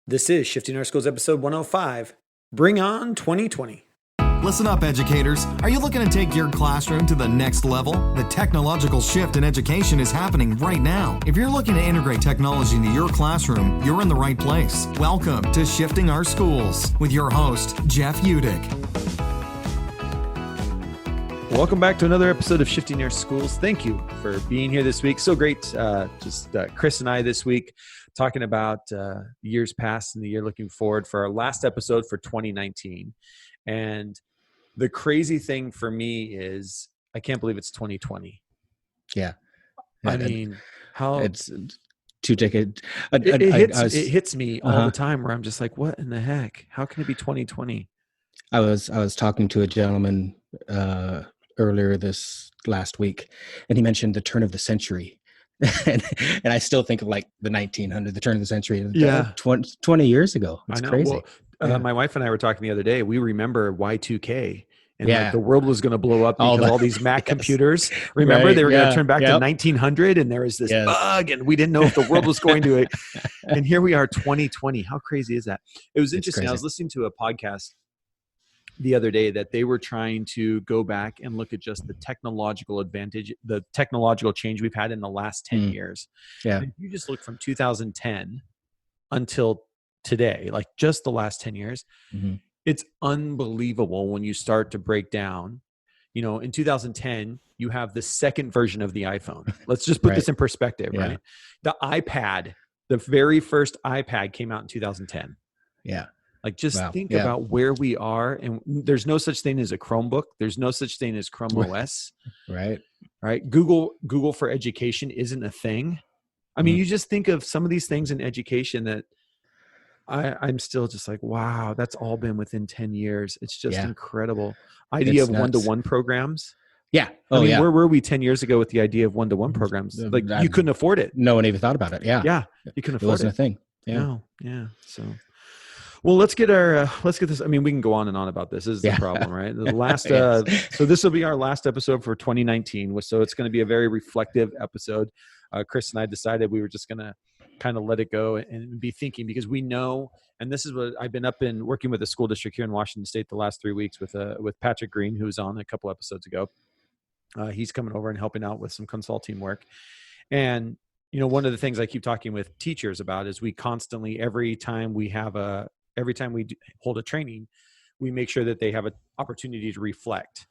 This is Shifting Our Schools episode 105. Bring on 2020. Listen up, educators. Are you looking to take your classroom to the next level? The technological shift in education is happening right now. If you're looking to integrate technology into your classroom, you're in the right place. Welcome to Shifting Our Schools with your host, Jeff Udick. Welcome back to another episode of Shifting Our Schools. Thank you for being here this week. So great. Chris and I this week talking about years past and the year looking forward for our last episode for 2019. And the crazy thing for me is I can't believe it's 2020. Yeah. I mean, how it's to take it. It hits me all the time where I'm just like, what in the heck? How can it be 2020? I was talking to a gentleman earlier this last week, and he mentioned the turn of the century. and I still think of like the 1900, the turn of the century, 20 years ago. It's crazy. Well, my wife and I were talking the other day. We remember Y2K. And like the world was going to blow up because all these Mac computers, remember, they were going to turn back to 1900 and there was this bug and we didn't know if the world was going to it. And here we are, 2020. How crazy is that? It was interesting. I was listening to a podcast the other day that they were trying to go back and look at just the technological advantage, the technological change we've had in the last 10 years. Yeah. And if you just look from 2010 until today, like just the last 10 years, it's unbelievable when you start to break down. You know, in 2010, you have the second version of the iPhone. Let's just put this in perspective, right? The iPad, the very first iPad came out in 2010. Yeah. Like just think about where we are. And there's no such thing as a Chromebook. There's no such thing as Chrome OS. Right. Google for education isn't a thing. I mean, you just think of some of these things in education that I'm still just like, wow, that's all been within 10 years. It's just incredible. Idea of one-to-one programs. Yeah. Where were we 10 years ago with the idea of one-to-one programs? Like you couldn't afford it. No one even thought about it. Yeah. Yeah. You couldn't afford it. It wasn't a thing. Yeah. No. Yeah. So, well, let's get this. I mean, we can go on and on about this. This is the problem, right? The last, so this will be our last episode for 2019. So it's going to be a very reflective episode. Chris and I decided we were just going to kind of let it go and be thinking, because we know, and this is what I've been up in working with a school district here in Washington State the last 3 weeks with Patrick Green, who was on a couple episodes ago. He's coming over and helping out with some consulting work. And, you know, one of the things I keep talking with teachers about is we constantly, every time we hold a training, we make sure that they have an opportunity to reflect.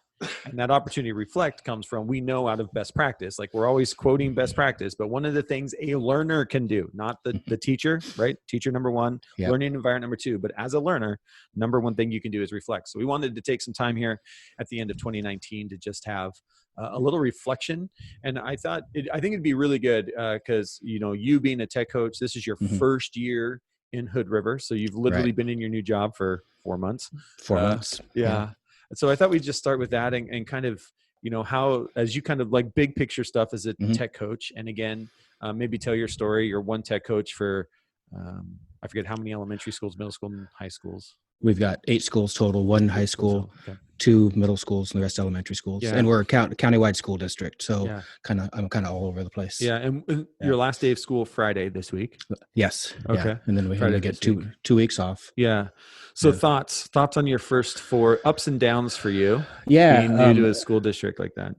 And that opportunity to reflect comes from, we know out of best practice, like we're always quoting best practice, but one of the things a learner can do, not the teacher, right? Teacher, number one, learning environment, number two, but as a learner, number one thing you can do is reflect. So we wanted to take some time here at the end of 2019 to just have a little reflection. And I think it'd be really good because, you know, you being a tech coach, this is your first year in Hood River. So you've literally been in your new job for 4 months. 4 months. Yeah. So I thought we'd just start with that and kind of, you know, how, as you kind of like big picture stuff as a tech coach. And again, maybe tell your story. You're one tech coach for, I forget how many elementary schools, middle school, and high schools. We've got 8 schools total, 1 high school, 2 middle schools, and the rest elementary schools. Yeah. And we're a countywide school district. So I'm kind of all over the place. Yeah. And your last day of school, Friday this week? Yes. Okay. Yeah. And then we get 2 weeks off. Yeah. So thoughts on your first 4 ups and downs for you. Yeah. Being new to a school district like that.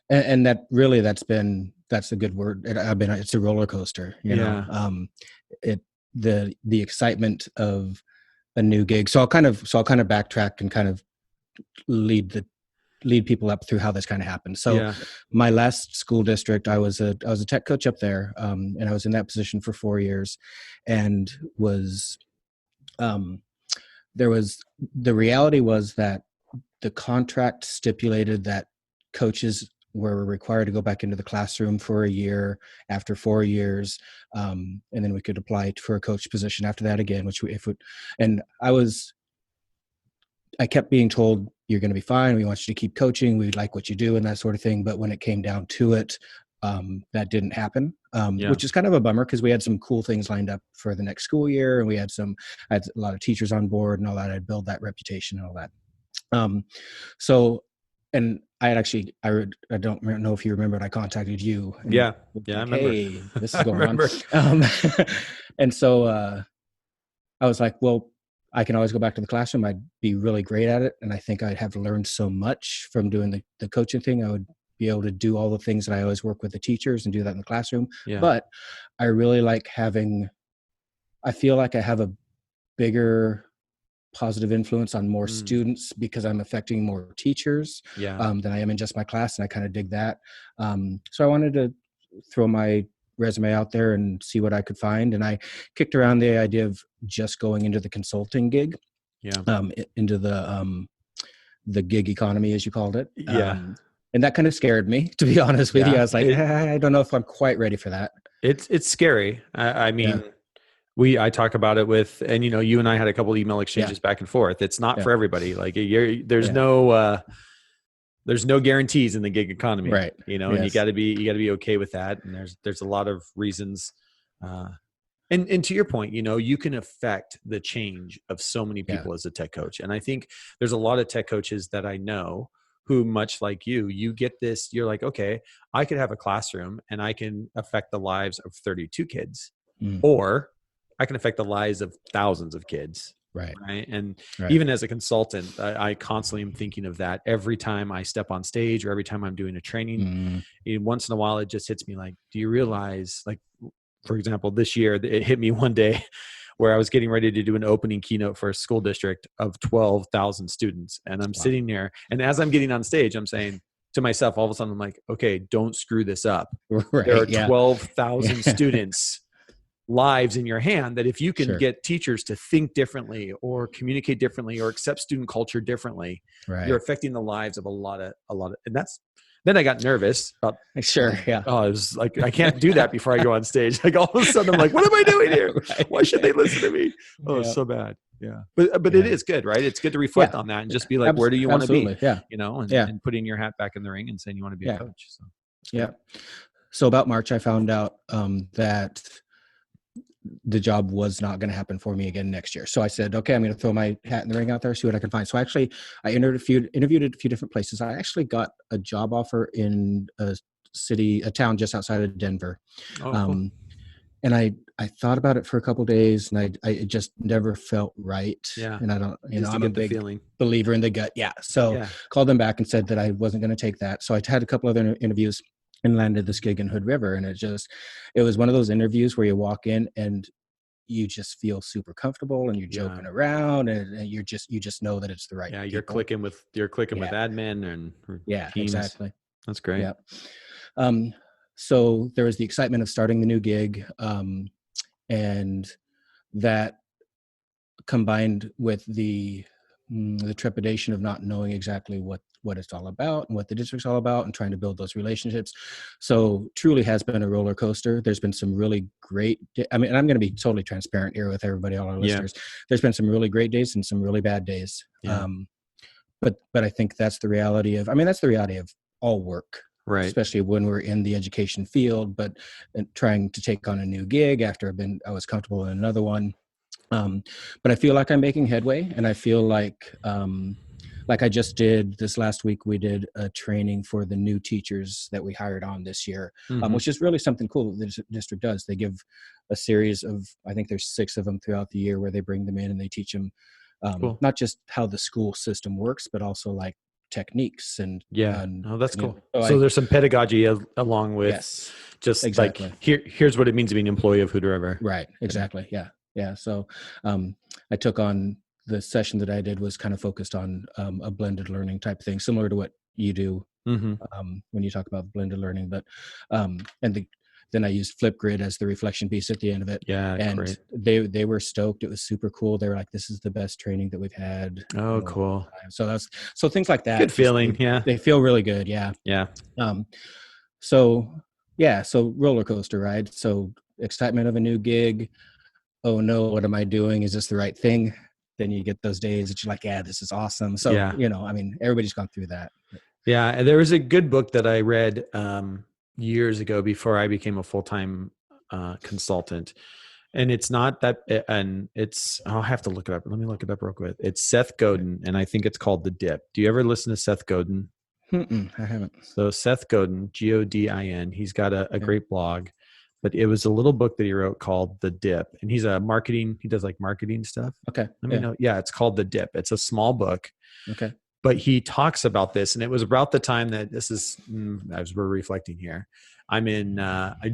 And that's a good word. It's a roller coaster, you know, the excitement of a new gig. So I'll kind of backtrack and kind of lead people up through how this kind of happened. So my last school district, I was a tech coach up there. And I was in that position for 4 years, and the reality was that the contract stipulated that coaches were required to go back into the classroom for a year after 4 years. And then we could apply for a coach position after that again, I kept being told, you're going to be fine. We want you to keep coaching. We like what you do and that sort of thing. But when it came down to it, that didn't happen, which is kind of a bummer because we had some cool things lined up for the next school year. And I had a lot of teachers on board and all that. I'd build that reputation and all that. And I had actually, I don't know if you remember, I contacted you. Yeah. I remember. Hey, this is going on. And so I was like, well, I can always go back to the classroom. I'd be really great at it. And I think I'd have learned so much from doing the coaching thing. I would be able to do all the things that I always work with the teachers and do that in the classroom. Yeah. But I really like I feel like I have a bigger positive influence on more students because I'm affecting more teachers than I am in just my class. And I kind of dig that. So I wanted to throw my resume out there and see what I could find. And I kicked around the idea of just going into the consulting gig, into the gig economy, as you called it. And that kind of scared me, to be honest with you. I was like, I don't know if I'm quite ready for that. It's scary. I mean, I talk about it with, and you and I had a couple of email exchanges back and forth. It's not for everybody. Like there's no guarantees in the gig economy, right? And you got to be okay with that. And there's a lot of reasons. And to your point, you can affect the change of so many people as a tech coach. And I think there's a lot of tech coaches that I know who, much like you get this, you're like, okay, I could have a classroom and I can affect the lives of 32 kids, or I can affect the lives of thousands of kids. Right. And even as a consultant, I constantly am thinking of that every time I step on stage or every time I'm doing a training. Once in a while, it just hits me like, do you realize, like, for example, this year, it hit me one day where I was getting ready to do an opening keynote for a school district of 12,000 students. And I'm sitting there, and as I'm getting on stage, I'm saying to myself, all of a sudden, I'm like, okay, don't screw this up. There are 12,000 students' lives in your hand, that if you can get teachers to think differently or communicate differently or accept student culture differently, you're affecting the lives of a lot of, and then I got nervous about, I was like, I can't do that before I go on stage. Like all of a sudden I'm like, what am I doing here? Why should they listen to me? Oh, it's so bad. Yeah. But it is good, right? It's good to reflect on that and just be like, where do you want to be? And putting your hat back in the ring and saying you want to be a coach. So, So about March, I found out that the job was not going to happen for me again next year. So I said, okay, I'm going to throw my hat in the ring out there, see what I can find. So actually I interviewed at a few different places. I actually got a job offer in a town just outside of Denver. Cool. And I thought about it for a couple of days, and it just never felt right. Yeah. And I don't, I'm a big believer in the gut. Yeah. So called them back and said that I wasn't going to take that. So I had a couple other interviews and landed this gig in Hood River. And it was one of those interviews where you walk in and you just feel super comfortable and you're joking around and you just know that it's the right people. You're clicking with admin and teams. Exactly. That's great. So there was the excitement of starting the new gig, and that combined with the trepidation of not knowing exactly what it's all about and what the district's all about and trying to build those relationships. So truly has been a roller coaster. There's been some really great, and I'm going to be totally transparent here with everybody, all our listeners. There's been some really great days and some really bad days. But I think that's the reality of all work, right? Especially when we're in the education field, but trying to take on a new gig after I was comfortable in another one. But I feel like I'm making headway, and I feel like I just did this last week, we did a training for the new teachers that we hired on this year, which is really something cool that the district does. They give a series of, I think there's 6 of them throughout the year, where they bring them in and they teach them not just how the school system works, but also like techniques and that's cool. So there's some pedagogy along with like here's what it means to be an employee of Hood River. Right. Exactly. Yeah. So I took on the session that I did was kind of focused on a blended learning type thing, similar to what you do when you talk about blended learning. But then I used Flipgrid as the reflection piece at the end of it. Yeah, and great. They were stoked. It was super cool. They were like, "This is the best training that we've had." Oh, cool. So things like that. Good feeling. They feel really good. Yeah. So roller coaster ride. So excitement of a new gig. Oh no, what am I doing? Is this the right thing? Then you get those days that you're like, yeah, this is awesome. So, everybody's gone through that. Yeah. And there was a good book that I read years ago before I became a full-time consultant. And it's not that, and I'll have to look it up. Let me look it up real quick. It's Seth Godin, and I think it's called The Dip. Do you ever listen to Seth Godin? I haven't. So Seth Godin, Godin, he's got a great blog. but it was a little book that he wrote called The Dip. And he does like marketing stuff. Okay. Let me know. Yeah, it's called The Dip. It's a small book. Okay. But he talks about this, and it was about the time that as we're reflecting here, I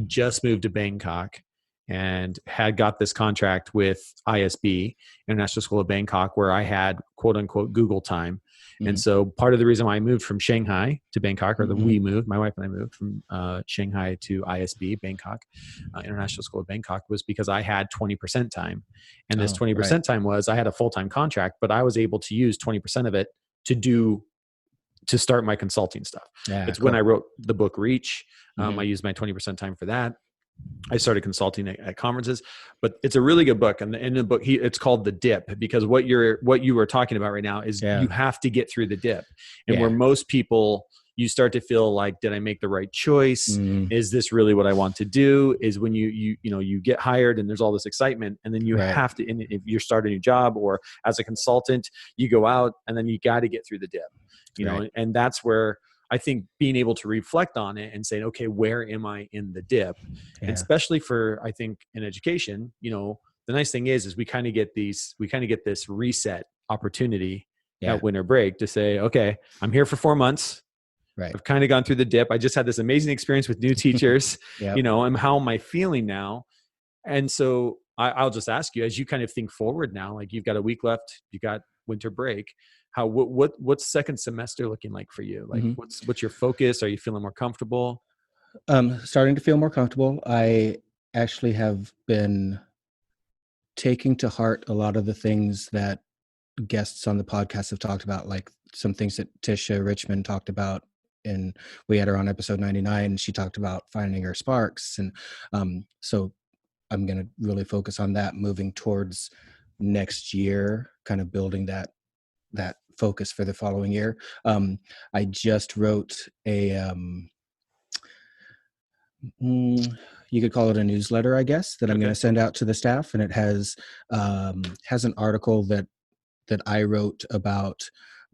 just moved to Bangkok and had got this contract with ISB, International School of Bangkok, where I had quote unquote Google time. Mm-hmm. And so part of the reason why I moved from Shanghai to Bangkok, or we moved, my wife and I moved from Shanghai to ISB, Bangkok, International School of Bangkok, was because I had 20% time. And this 20% time was, I had a full-time contract, but I was able to use 20% of it to start my consulting stuff. Yeah, it's cool. When I wrote the book Reach, I used my 20% time for that. I started consulting at conferences, but it's a really good book. And in the book, it's called The Dip, because what you were talking about right now is you have to get through the dip. And where most people, you start to feel like, did I make the right choice? Is this really what I want to do? Is when you get hired and there's all this excitement, and then you have to, if you start a new job or as a consultant, you go out and then you got to get through the dip, know, and that's where I think being able to reflect on it and say, okay, where am I in the dip? And especially for, I think in education, the nice thing is we kind of get this reset opportunity at winter break to say, okay, I'm here for 4 months. Right. I've kind of gone through the dip. I just had this amazing experience with new teachers, and how am I feeling now? And so I'll just ask you, as you kind of think forward now, like you've got a week left, you got winter break. What's second semester looking like for you? Like what's your focus? Are you feeling more comfortable? Starting to feel more comfortable. I actually have been taking to heart a lot of the things that guests on the podcast have talked about, like some things that Tisha Richmond talked about. And we had her on episode 99, and she talked about finding her sparks. And so I'm going to really focus on that moving towards next year, kind of building that focus for the following year. I just wrote you could call it a newsletter, I guess, that I'm going to send out to the staff. And it has an article that I wrote about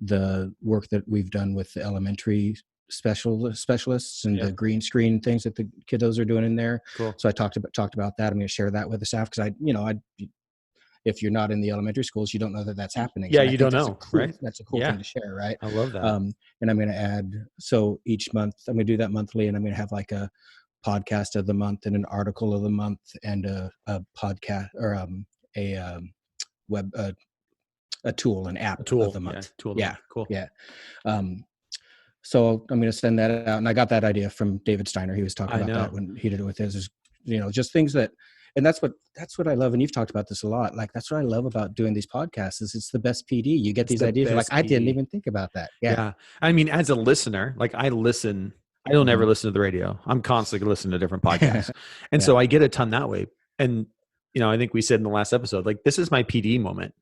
the work that we've done with the elementary specialists and the green screen things that the kiddos are doing in there. Cool. So I talked about that. I'm going to share that with the staff, because if you're not in the elementary schools, you don't know that that's happening. Yeah, so you don't know, right? That's a cool thing to share, right? I love that. And I'm going to add, so each month I'm going to do that monthly, and I'm going to have like a podcast of the month and an article of the month and a podcast or a tool, an app of the month. Cool. Yeah. So I'm going to send that out. And I got that idea from David Steiner. He was talking about that when he did it with his, just things that, and that's what I love. And you've talked about this a lot. Like, that's what I love about doing these podcasts is it's the best PD. You get these ideas. You're like, I didn't even think about that. Yeah. I mean, as a listener, like I don't ever listen to the radio. I'm constantly listening to different podcasts. And so I get a ton that way. And, I think we said in the last episode, like, this is my PD moment.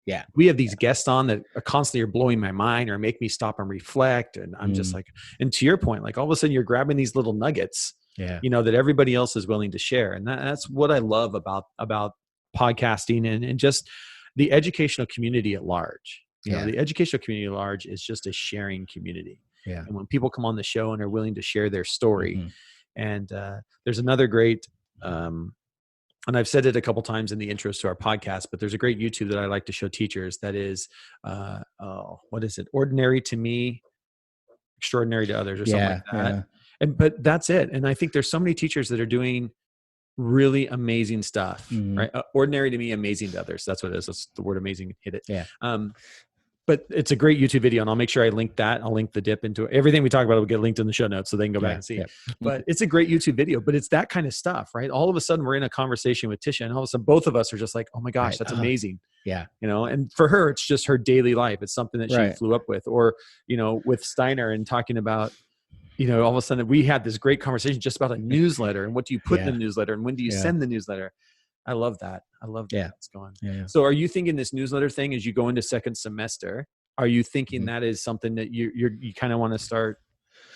Yeah. We have these guests on that are constantly blowing my mind or make me stop and reflect. And I'm just like, and to your point, like all of a sudden you're grabbing these little nuggets, that everybody else is willing to share. And that's what I love about podcasting and just the educational community at large. The educational community at large is just a sharing community. Yeah. And when people come on the show and are willing to share their story, and there's another great, and I've said it a couple times in the intros to our podcast, but there's a great YouTube that I like to show teachers that is, what is it? Ordinary to me, extraordinary to others, or something like that. Yeah. But that's it. And I think there's so many teachers that are doing really amazing stuff, right? Ordinary to me, amazing to others. That's what it is. That's the word amazing. Hit it. Yeah. But it's a great YouTube video, and I'll make sure I link that. I'll link the dip into it. Everything we talk about will get linked in the show notes, so they can go back and see. But it's a great YouTube video. But it's that kind of stuff, right? All of a sudden, we're in a conversation with Tisha, and all of a sudden, both of us are just like, "Oh my gosh, that's amazing!" Yeah, And for her, it's just her daily life. It's something that she flew up with, or with Steiner and talking about. All of a sudden, we had this great conversation just about a newsletter and what do you put in the newsletter and when do you send the newsletter. I love that. It's going. Yeah. So, are you thinking this newsletter thing as you go into second semester? Are you thinking that is something that you kind of want to start?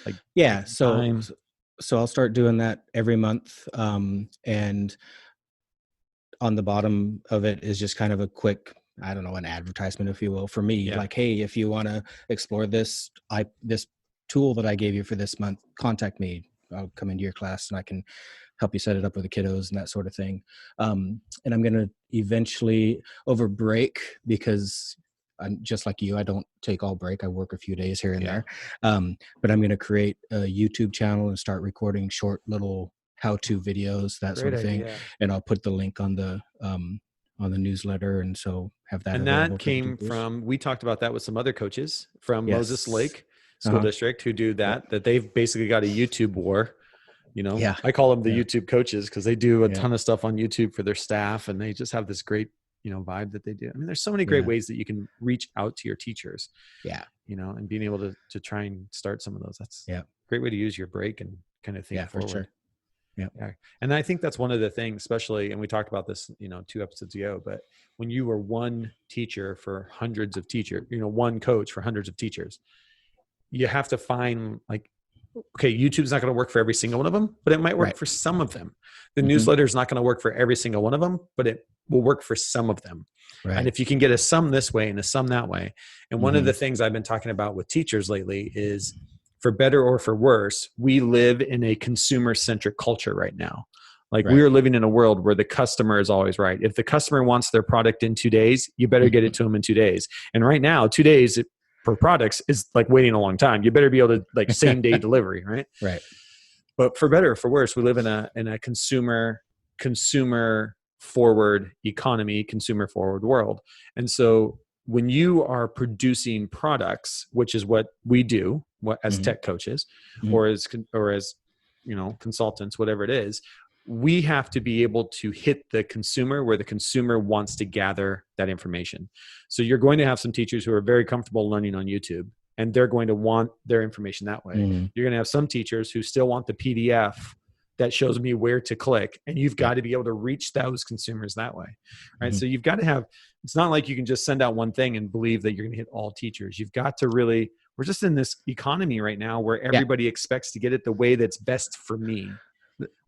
Like, so I'll start doing that every month. And on the bottom of it is just kind of a quick, I don't know, an advertisement, if you will, for me. Like, hey, if you want to explore this tool that I gave you for this month, contact me. I'll come into your class and I can help you set it up with the kiddos and that sort of thing. And I'm going to eventually, over break, because I'm just like you, I don't take all break. I work a few days here and there. But I'm going to create a YouTube channel and start recording short little how-to videos, that sort of thing. And I'll put the link on the newsletter, and so have that. And that came from, we talked about that with some other coaches from Moses Lake School District who do that they've basically got a YouTube war. You know, I call them the YouTube coaches because they do a ton of stuff on YouTube for their staff, and they just have this great, you know, vibe that they do. I mean, there's so many great ways that you can reach out to your teachers. You know, and being able to try and start some of those. That's a great way to use your break and kind of think forward. For sure. Yeah. And I think that's one of the things, especially, and we talked about this, you know, 2 episodes ago, but when you were one teacher for hundreds of teachers, you know, one coach for hundreds of teachers, you have to find, like, okay, YouTube's not going to work for every single one of them, but it might work for some of them. The newsletter is not going to work for every single one of them, but it will work for some of them. And if you can get a sum this way and a sum that way. And one of the things I've been talking about with teachers lately is, for better or for worse, we live in a consumer-centric culture right now. Like we are living in a world where the customer is always right. If the customer wants their product in 2 days, you better get it to them in 2 days. And right now, 2 days for products is like waiting a long time. You better be able to, like, same day delivery, right? But for better or for worse, we live in a consumer forward economy, consumer forward world. And so when you are producing products, which is what we do, as tech coaches, or as you know, consultants, whatever it is, we have to be able to hit the consumer where the consumer wants to gather that information. So you're going to have some teachers who are very comfortable learning on YouTube, and they're going to want their information that way. You're going to have some teachers who still want the PDF that shows me where to click, and you've got to be able to reach those consumers that way, right? So you've got to have, it's not like you can just send out one thing and believe that you're going to hit all teachers. You've got to really, we're just in this economy right now where everybody expects to get it the way that's best for me,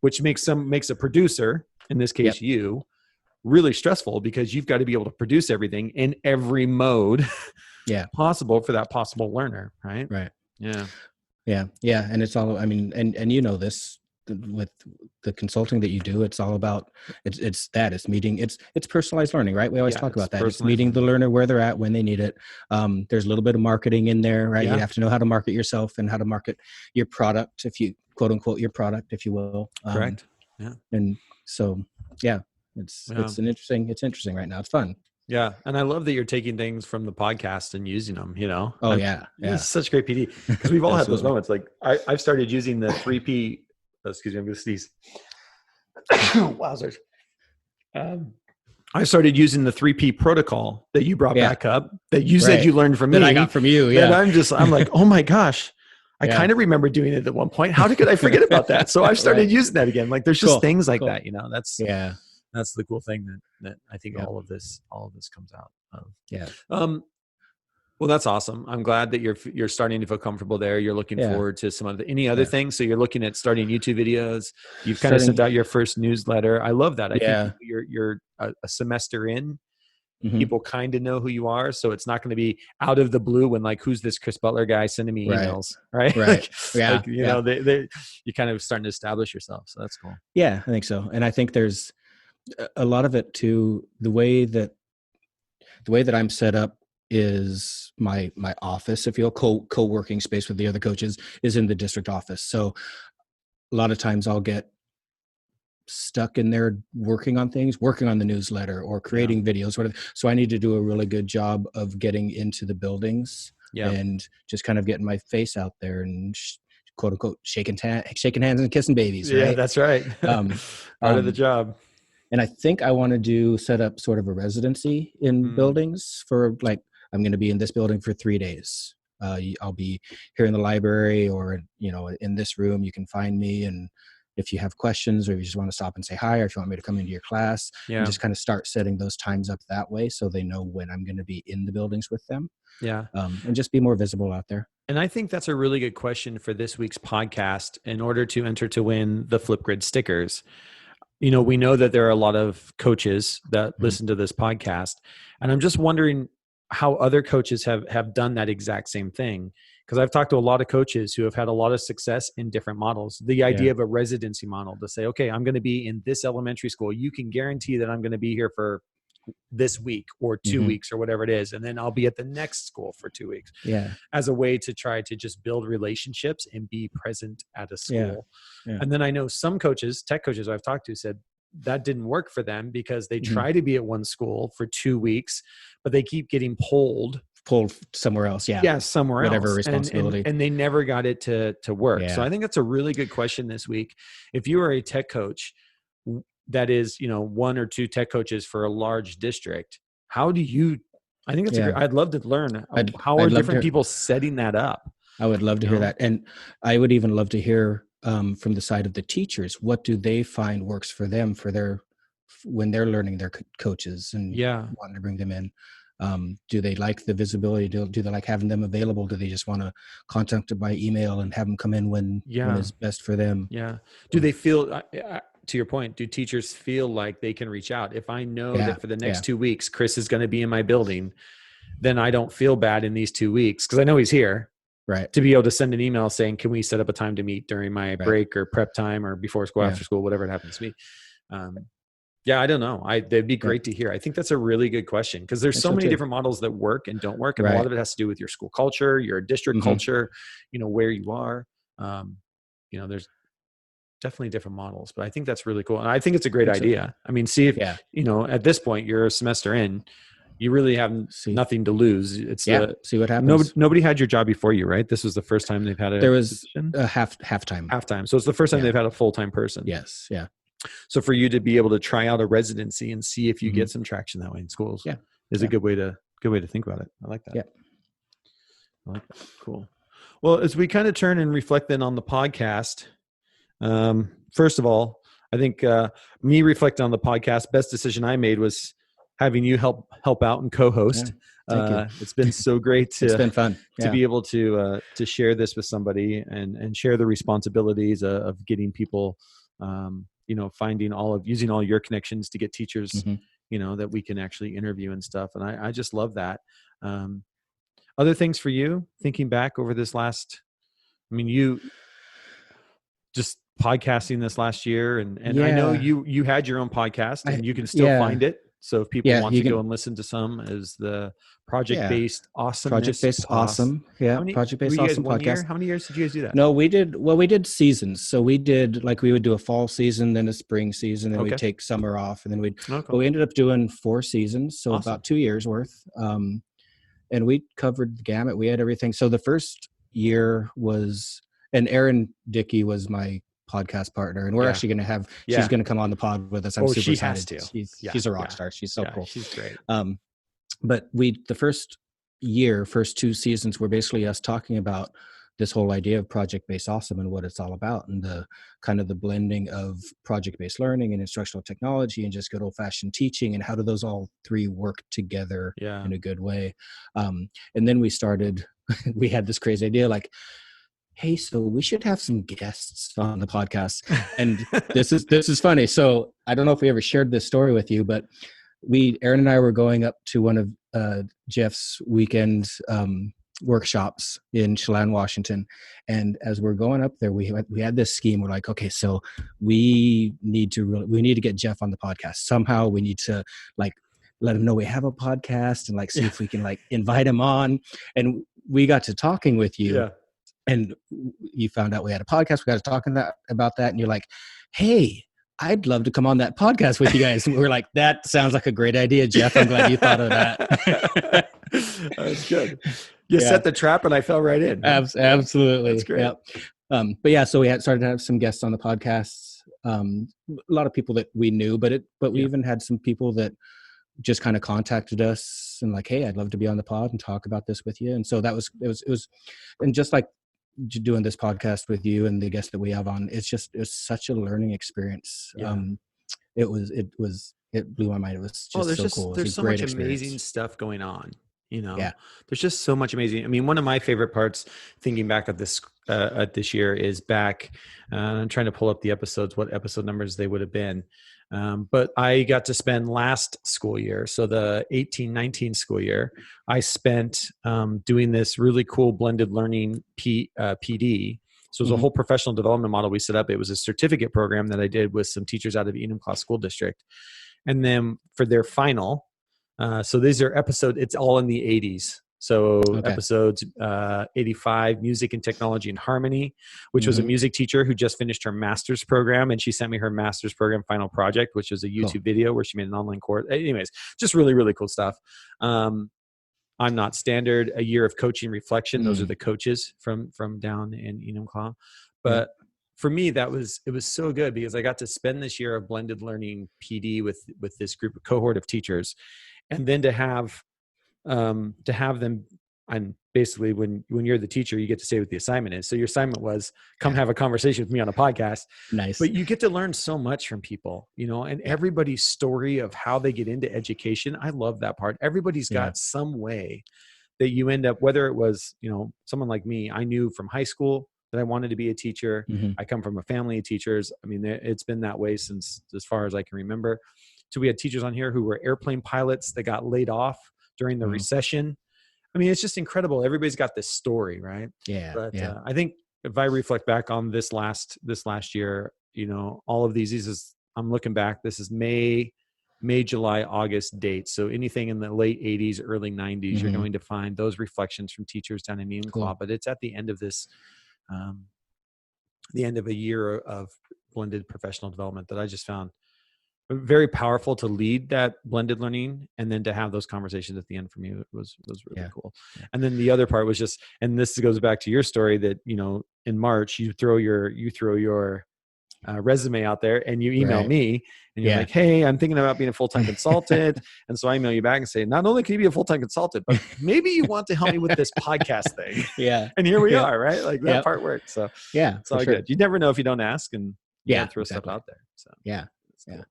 which makes a producer, in this case you, really stressful, because you've got to be able to produce everything in every mode possible for that possible learner, right? And it's all, I mean, and you know this, with the consulting that you do, it's all about, it's meeting, it's personalized learning, right? We always talk about that. It's meeting the learner where they're at when they need it. There's a little bit of marketing in there, right? You have to know how to market yourself and how to market your product, if you quote unquote your product, if you will. Correct. And so it's interesting right now. It's fun. Yeah. And I love that you're taking things from the podcast and using them, you know? It's such great PD, because we've all had those moments. Like I've started using the 3P. Excuse me, I'm going to sneeze. Wowzers. I started using the 3P protocol that you brought back up, that you said you learned from me. That I got from you, And I'm like, oh my gosh, I kind of remember doing it at one point. How could I forget about that? So I've started using that again. Like there's just things like that, you know, that's the cool thing that I think all of this comes out of. Well, that's awesome. I'm glad that you're starting to feel comfortable there. You're looking forward to any other things. So you're looking at starting YouTube videos. You've kind of sent out your first newsletter. I love that. I think you're a semester in. People kind of know who you are, so it's not going to be out of the blue when, like, who's this Chris Butler guy sending me emails, right? You know, you kind of starting to establish yourself. So that's cool. Yeah, I think so. And I think there's a lot of it too. The way that I'm set up is my office, if you will, co-working space with the other coaches, is in the district office. So a lot of times I'll get stuck in there working on the newsletter or creating videos, whatever. So I need to do a really good job of getting into the buildings and just kind of getting my face out there and quote unquote shaking hands and kissing babies. Right? Yeah, that's right. Part of the job. And I think I want to set up sort of a residency in buildings for, like, I'm going to be in this building for 3 days. I'll be here in the library, or, you know, in this room. You can find me. And if you have questions, or if you just want to stop and say hi, or if you want me to come into your class, and just kind of start setting those times up that way, so they know when I'm going to be in the buildings with them. And just be more visible out there. And I think that's a really good question for this week's podcast. In order to enter to win the Flipgrid stickers, you know, we know that there are a lot of coaches that listen to this podcast, and I'm just wondering how other coaches have done that exact same thing. because I've talked to a lot of coaches who have had a lot of success in different models. The idea of a residency model to say, okay, I'm going to be in this elementary school. You can guarantee that I'm going to be here for this week or 2 weeks or whatever it is. And then I'll be at the next school for 2 weeks as a way to try to just build relationships and be present at a school. And then I know some coaches, tech coaches I've talked to, said that didn't work for them because they try to be at one school for 2 weeks, but they keep getting pulled somewhere else. Somewhere whatever else. Responsibility. And they never got it to work. So I think that's a really good question this week. If you are a tech coach that is, 1 or 2 tech coaches for a large district, how do you, I think it's I'd love to learn how are different people setting that up? I would love to hear that. And I would even love to hear from the side of the teachers, what do they find works for them when they're learning their coaches and wanting to bring them in? Do they like the visibility? Do they like having them available? Do they just want to contact them by email and have them come in when is best for them? Do they feel, to your point, do teachers feel like they can reach out? If I know that for the next 2 weeks, Chris is going to be in my building, then I don't feel bad in these 2 weeks because I know he's here. Right. To be able to send an email saying, can we set up a time to meet during my break or prep time or before school, after school, whatever it happens to be. I don't know. That'd be great to hear. I think that's a really good question because there's so many different models that work and don't work. And a lot of it has to do with your school culture, your district culture, where you are. There's definitely different models, but I think that's really cool. And I think it's a great idea. I mean, see if, at this point you're a semester in, you really have nothing to lose. It's see what happens. Nobody had your job before you, right? This was the first time they've had there was a halftime. So it's the first time they've had a full-time person. Yes. Yeah. So for you to be able to try out a residency and see if you get some traction that way in schools is a good way to think about it. I like that. Yeah. I like that. Cool. Well, as we kind of turn and reflect then on the podcast, first of all, I think me reflecting on the podcast, best decision I made was having you help out and co-host. It's been so great it's been fun to be able to share this with somebody and share the responsibilities of getting people, finding using all your connections to get teachers, that we can actually interview and stuff. And I just love that. Other things for you, thinking back over this you just podcasting this last year and I know you had your own podcast and you can still find it. So if people want to go and listen to some, is the Project-Based Awesome. Project-Based Awesome. Yeah. Project-Based Awesome podcast. How many years did you guys do that? No, we did seasons. So we would do a fall season, then a spring season, then we'd take summer off. And then but we ended up doing 4 seasons. So about 2 years worth. And we covered the gamut. We had everything. So the first year and Erin Dickey was my podcast partner, and we're actually going to have she's going to come on the pod with us. I'm super excited. She's a rock star. She's so cool. She's great. But the first 2 seasons were basically us talking about this whole idea of project-based awesome and what it's all about, and the kind of the blending of project-based learning and instructional technology and just good old-fashioned teaching, and how do those all 3 work together in a good way. And then we had this crazy idea like, hey, so we should have some guests on the podcast. And this is funny. So I don't know if we ever shared this story with you, but Erin and I were going up to one of Jeff's weekend workshops in Chelan, Washington. And as we're going up there, we had this scheme. We're like, okay, so we need to get Jeff on the podcast. Somehow we need to let him know we have a podcast and see if we can invite him on. And we got to talking with you. Yeah. And you found out we had a podcast. We got to talking about that. And you're like, hey, I'd love to come on that podcast with you guys. And we were like, that sounds like a great idea, Jeff. I'm glad you thought of that. That's good. You set the trap and I fell right in. Absolutely. That's great. But so we had started to have some guests on the podcast. A lot of people that we knew, but we even had some people that just kind of contacted us and hey, I'd love to be on the pod and talk about this with you. And so it was, and just like doing this podcast with you and the guests that we have on, it was such a learning experience. It blew my mind. It was just cool. There's so much amazing stuff going on. There's just so much amazing. I mean, one of my favorite parts, thinking back of this at this year is back. I'm trying to pull up the episodes, what episode numbers they would have been. But I got to spend last school year, so the 18-19 school year, I spent doing this really cool blended learning PD. So it was a whole professional development model we set up. It was a certificate program that I did with some teachers out of Enumclaw School District. And then for their final, so these are it's all in the 80s. So episodes 85, Music and Technology and Harmony, which was a music teacher who just finished her master's program. And she sent me her master's program final project, which was a YouTube video where she made an online course. Anyways, just really, really cool stuff. I'm Not Standard, A Year of Coaching Reflection. Those are the coaches from down in Enumclaw. But for me, it was so good because I got to spend this year of blended learning PD with this cohort of teachers. And then to have them, and basically when you're the teacher, you get to say what the assignment is. So your assignment was come have a conversation with me on a podcast. Nice. But you get to learn so much from people, and everybody's story of how they get into education. I love that part. Everybody's got some way that you end up, whether it was, someone like me, I knew from high school that I wanted to be a teacher. I come from a family of teachers. I mean, it's been that way since as far as I can remember. So we had teachers on here who were airplane pilots that got laid off during the recession. I mean, it's just incredible. Everybody's got this story, right? Yeah. But I think if I reflect back on this last year, all of these I'm looking back, this is May, July, August dates. So anything in the late 80s, early 90s, you're going to find those reflections from teachers down in Enumclaw. Cool. But it's at the end of this, the end of a year of blended professional development that I just found very powerful to lead that blended learning, and then to have those conversations at the end for me was really cool. And then the other part was just, and this goes back to your story that, in March you throw your resume out there and you email me and you're like, hey, I'm thinking about being a full-time consultant. And so I email you back and say, not only can you be a full-time consultant, but maybe you want to help me with this podcast thing. And here we are, right? Like that part worked. So it's all good. You never know if you don't ask, and throw stuff out there. So cool.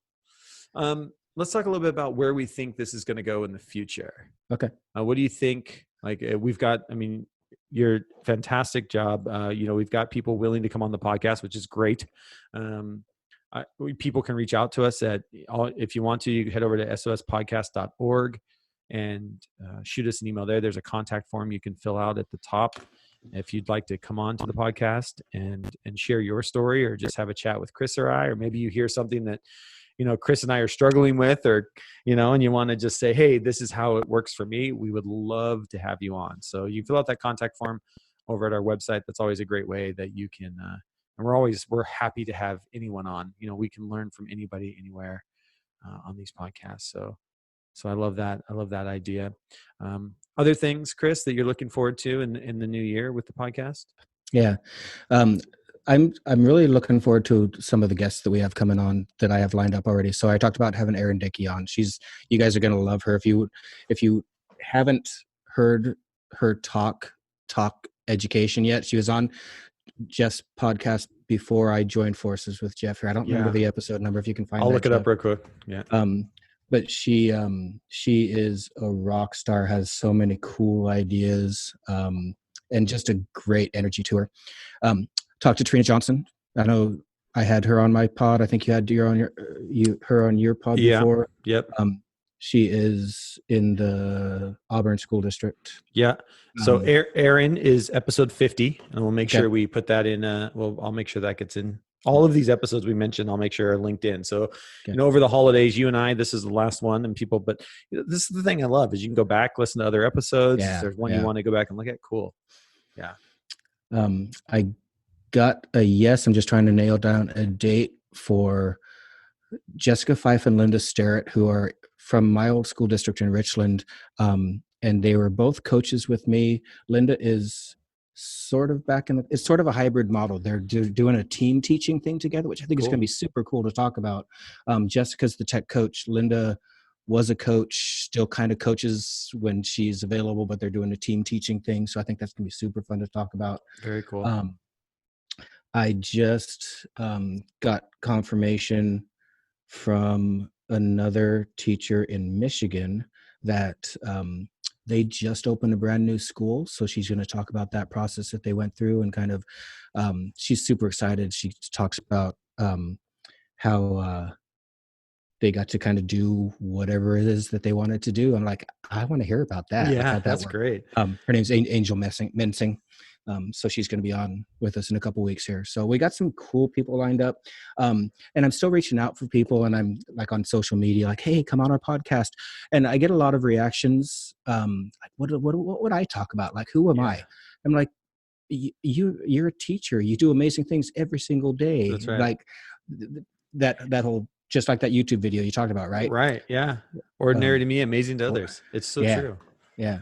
Let's talk a little bit about where we think this is going to go in the future. Okay. What do you think? Like we've got, your fantastic job. We've got people willing to come on the podcast, which is great. People can reach out to us if you want to, you can head over to sospodcast.org and shoot us an email there. There's a contact form you can fill out at the top if you'd like to come on to the podcast and share your story, or just have a chat with Chris or I, or maybe you hear something that Chris and I are struggling with, or, and you want to just say, hey, this is how it works for me. We would love to have you on. So you fill out that contact form over at our website. That's always a great way that you can, and we're happy to have anyone on. We can learn from anybody, anywhere on these podcasts. So I love that. I love that idea. Other things, Chris, that you're looking forward to in the new year with the podcast? Yeah. I'm really looking forward to some of the guests that we have coming on that I have lined up already. So I talked about having Erin Dickey on. You guys are going to love her. If you haven't heard her talk education yet, she was on Jeff's podcast before I joined forces with Jeff here. I don't remember the episode number. If you can find it, I'll look it up real quick. Yeah. But she is a rock star, has so many cool ideas, and just a great energy to her. Talked to Trina Johnson. I know I had her on my pod. I think you had her on your pod before. Yep. She is in the Auburn School District. Yeah. So Erin is episode 50, and we'll make sure we put that in. I'll make sure that gets in. All of these episodes we mentioned, I'll make sure are linked in. So, over the holidays, you and I, this is the last one, and people, but this is the thing I love is you can go back, listen to other episodes. If there's one you want to go back and look at, cool. Yeah. I got a yes. I'm just trying to nail down a date for Jessica Fife and Linda Sterrett, who are from my old school district in Richland. And they were both coaches with me. Linda is sort of it's sort of a hybrid model. They're doing a team teaching thing together, which I think is going to be super cool to talk about. Jessica's the tech coach. Linda was a coach, still kind of coaches when she's available, but they're doing a team teaching thing. So I think that's going to be super fun to talk about. Very cool. I just got confirmation from another teacher in Michigan that they just opened a brand new school. So she's going to talk about that process that they went through, and kind of, she's super excited. She talks about how they got to kind of do whatever it is that they wanted to do. I'm like, I want to hear about that. Yeah, like how that's great. Her name's Angel Mensing. So she's going to be on with us in a couple weeks here. So we got some cool people lined up. And I'm still reaching out for people, and I'm like on social media, like, hey, come on our podcast. And I get a lot of reactions. Like, what would I talk about? Like, who am I? I'm like, you're a teacher. You do amazing things every single day. That's right. Like that whole, just like that YouTube video you talked about, right? Right. Yeah. Ordinary to me, amazing to others. It's so true. Yeah.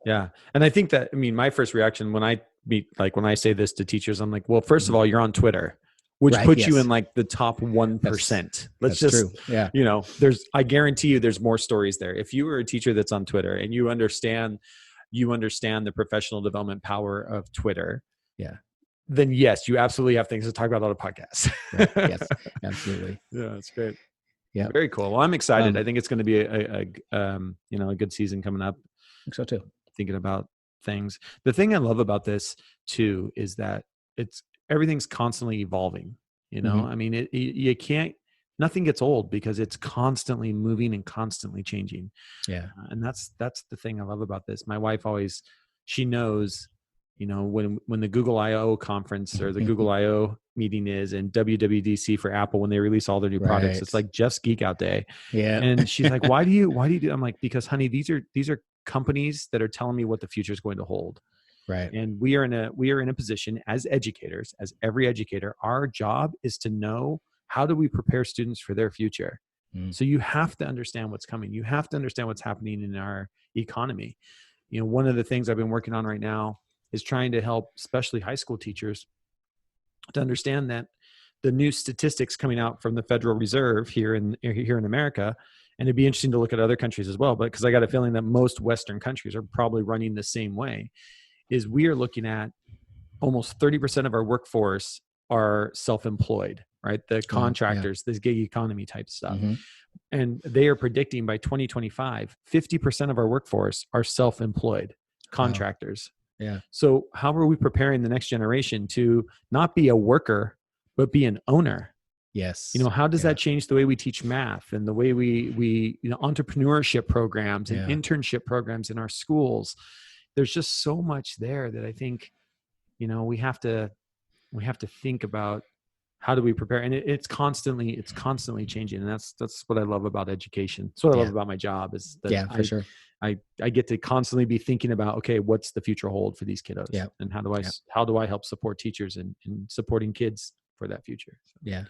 Yeah. And I think that, I mean, my first reaction when I say this to teachers, I'm like, well, first of all, you're on Twitter, which puts you in like the top 1%. Let's just, true. Yeah. You know, I guarantee you there's more stories there. If you were a teacher that's on Twitter and you understand the professional development power of Twitter. Yeah. Then yes, you absolutely have things to talk about on a podcast. Right. Yes, absolutely. Yeah, that's great. Yeah, very cool. Well, I'm excited. I think it's going to be a good season coming up. I think so too. Thinking about things. The thing I love about this too is that everything's constantly evolving. You know, I mean, you can't. Nothing gets old because it's constantly moving and constantly changing. Yeah, and that's the thing I love about this. My wife she knows. You know, when the Google I/O conference or the Google I/O meeting is, and WWDC for Apple, when they release all their new products, it's like Jeff's Geek Out Day. Yeah. And she's like, why do you do? I'm like, because honey, these are companies that are telling me what the future is going to hold. Right. And we are in a position as educators, as every educator, our job is to know how do we prepare students for their future. So you have to understand what's coming. You have to understand what's happening in our economy. You know, one of the things I've been working on right now is trying to help, especially high school teachers, to understand that the new statistics coming out from the Federal Reserve here in America, and it'd be interesting to look at other countries as well, but because I got a feeling that most Western countries are probably running the same way, is we are looking at almost 30% of our workforce are self-employed, right? The contractors, this gig economy type stuff. And they are predicting by 2025, 50% of our workforce are self-employed contractors. Yeah. So how are we preparing the next generation to not be a worker, but be an owner? Yes. You know, how does that change the way we teach math and the way we entrepreneurship programs and internship programs in our schools? There's just so much there that I think, you know, we have to think about how do we prepare, and it's constantly changing, and that's what I love about education. That's what I love about my job is that for sure. I get to constantly be thinking about, okay, what's the future hold for these kiddos? Yeah. And how do I help support teachers in supporting kids for that future? So, yeah,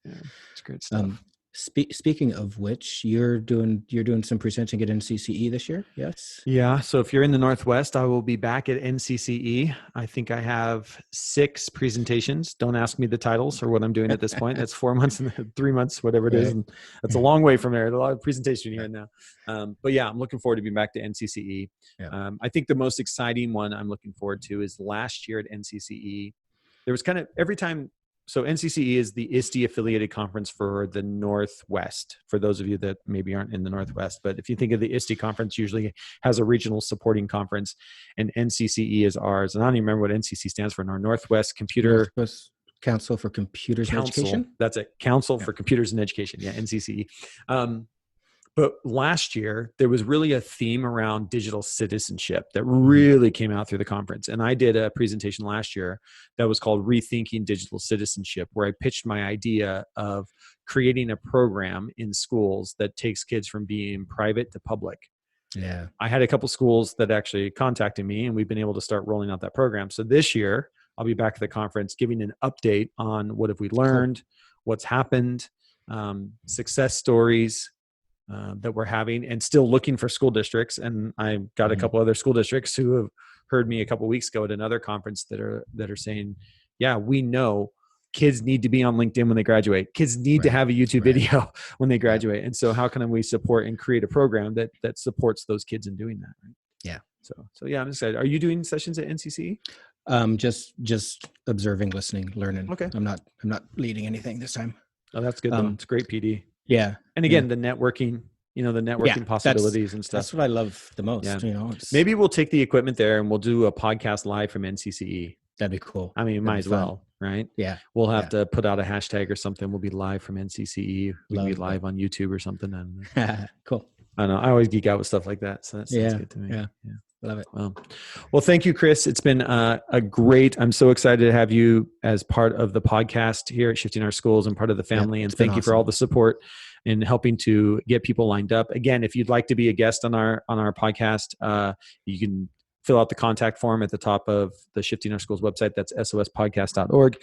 it's great stuff. Speaking of which, you're doing some presenting at NCCE this year, yes? Yeah. So if you're in the Northwest, I will be back at NCCE. I think I have 6 presentations. Don't ask me the titles or what I'm doing at this point. That's 4 months and 3 months, whatever it is. And that's a long way from there. There's a lot of presentation here now. But yeah, I'm looking forward to being back to NCCE. Yeah. I think the most exciting one I'm looking forward to is last year at NCCE. There was kind of every time. So NCCE is the ISTE affiliated conference for the Northwest, for those of you that maybe aren't in the Northwest. But if you think of the ISTE conference, usually has a regional supporting conference, and NCCE is ours. And I don't even remember what NCC stands for. Our Northwest Council for Computers and Education. That's it. Council for Computers and Education. Yeah, NCCE. But last year, there was really a theme around digital citizenship that really came out through the conference. And I did a presentation last year that was called Rethinking Digital Citizenship, where I pitched my idea of creating a program in schools that takes kids from being private to public. Yeah. I had a couple schools that actually contacted me, and we've been able to start rolling out that program. So this year, I'll be back at the conference giving an update on what have we learned, what's happened, success stories, that we're having, and still looking for school districts. And I got a couple other school districts who have heard me a couple of weeks ago at another conference that are saying, yeah, we know kids need to be on LinkedIn when they graduate. Kids need to have a YouTube video when they graduate. And so how can we support and create a program that supports those kids in doing that? Right? Yeah. So yeah, I'm excited. Are you doing sessions at NCC? Just observing, listening, learning. Okay. I'm not leading anything this time. Oh, that's good. It's great PD. Yeah. And again, the networking, the networking possibilities and stuff. That's what I love the most. Yeah. Maybe we'll take the equipment there and we'll do a podcast live from NCCE. That'd be cool. I mean, might as well, right? Yeah. We'll have to put out a hashtag or something. We'll be live from NCCE. We'll be live on YouTube or something. Cool. I don't know. I always geek out with stuff like that. So that sounds good to me. Yeah. Love it. Well, thank you, Chris. It's been I'm so excited to have you as part of the podcast here at Shifting Our Schools and part of the family. And thank you for all the support in helping to get people lined up. Again, if you'd like to be a guest on our podcast, you can fill out the contact form at the top of the Shifting Our Schools website. That's sospodcast.org.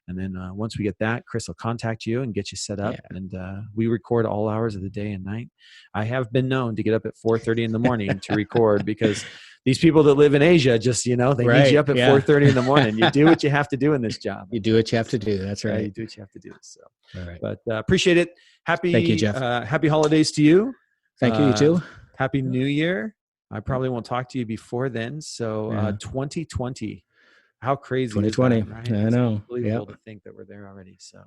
And then once we get that, Chris will contact you and get you set up. Yeah. And we record all hours of the day and night. I have been known to get up at 4:30 in the morning to record because these people that live in Asia just, they need you up at 4:30 in the morning. You do what you have to do in this job. You do what you have to do. That's right. You do what you have to do. So, all right. But appreciate it. Thank you, Jeff. Happy holidays to you. Thank you. You too. Happy New Year. I probably won't talk to you before then. So 2020. How crazy 2020. Is that, right? I know. It's unbelievable to think that we're there already. So,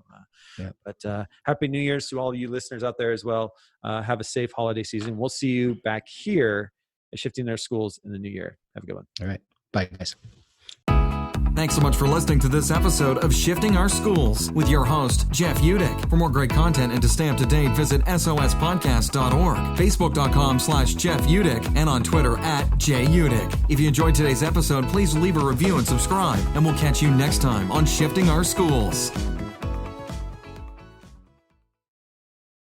but Happy New Year's to all you listeners out there as well. Have a safe holiday season. We'll see you back here at Shifting Our Schools in the new year. Have a good one. All right. Bye, guys. Thanks so much for listening to this episode of Shifting Our Schools with your host, Jeff Udick. For more great content and to stay up to date, visit sospodcast.org, facebook.com/Jeff Udick, and on Twitter @JUdick. If you enjoyed today's episode, please leave a review and subscribe, and we'll catch you next time on Shifting Our Schools.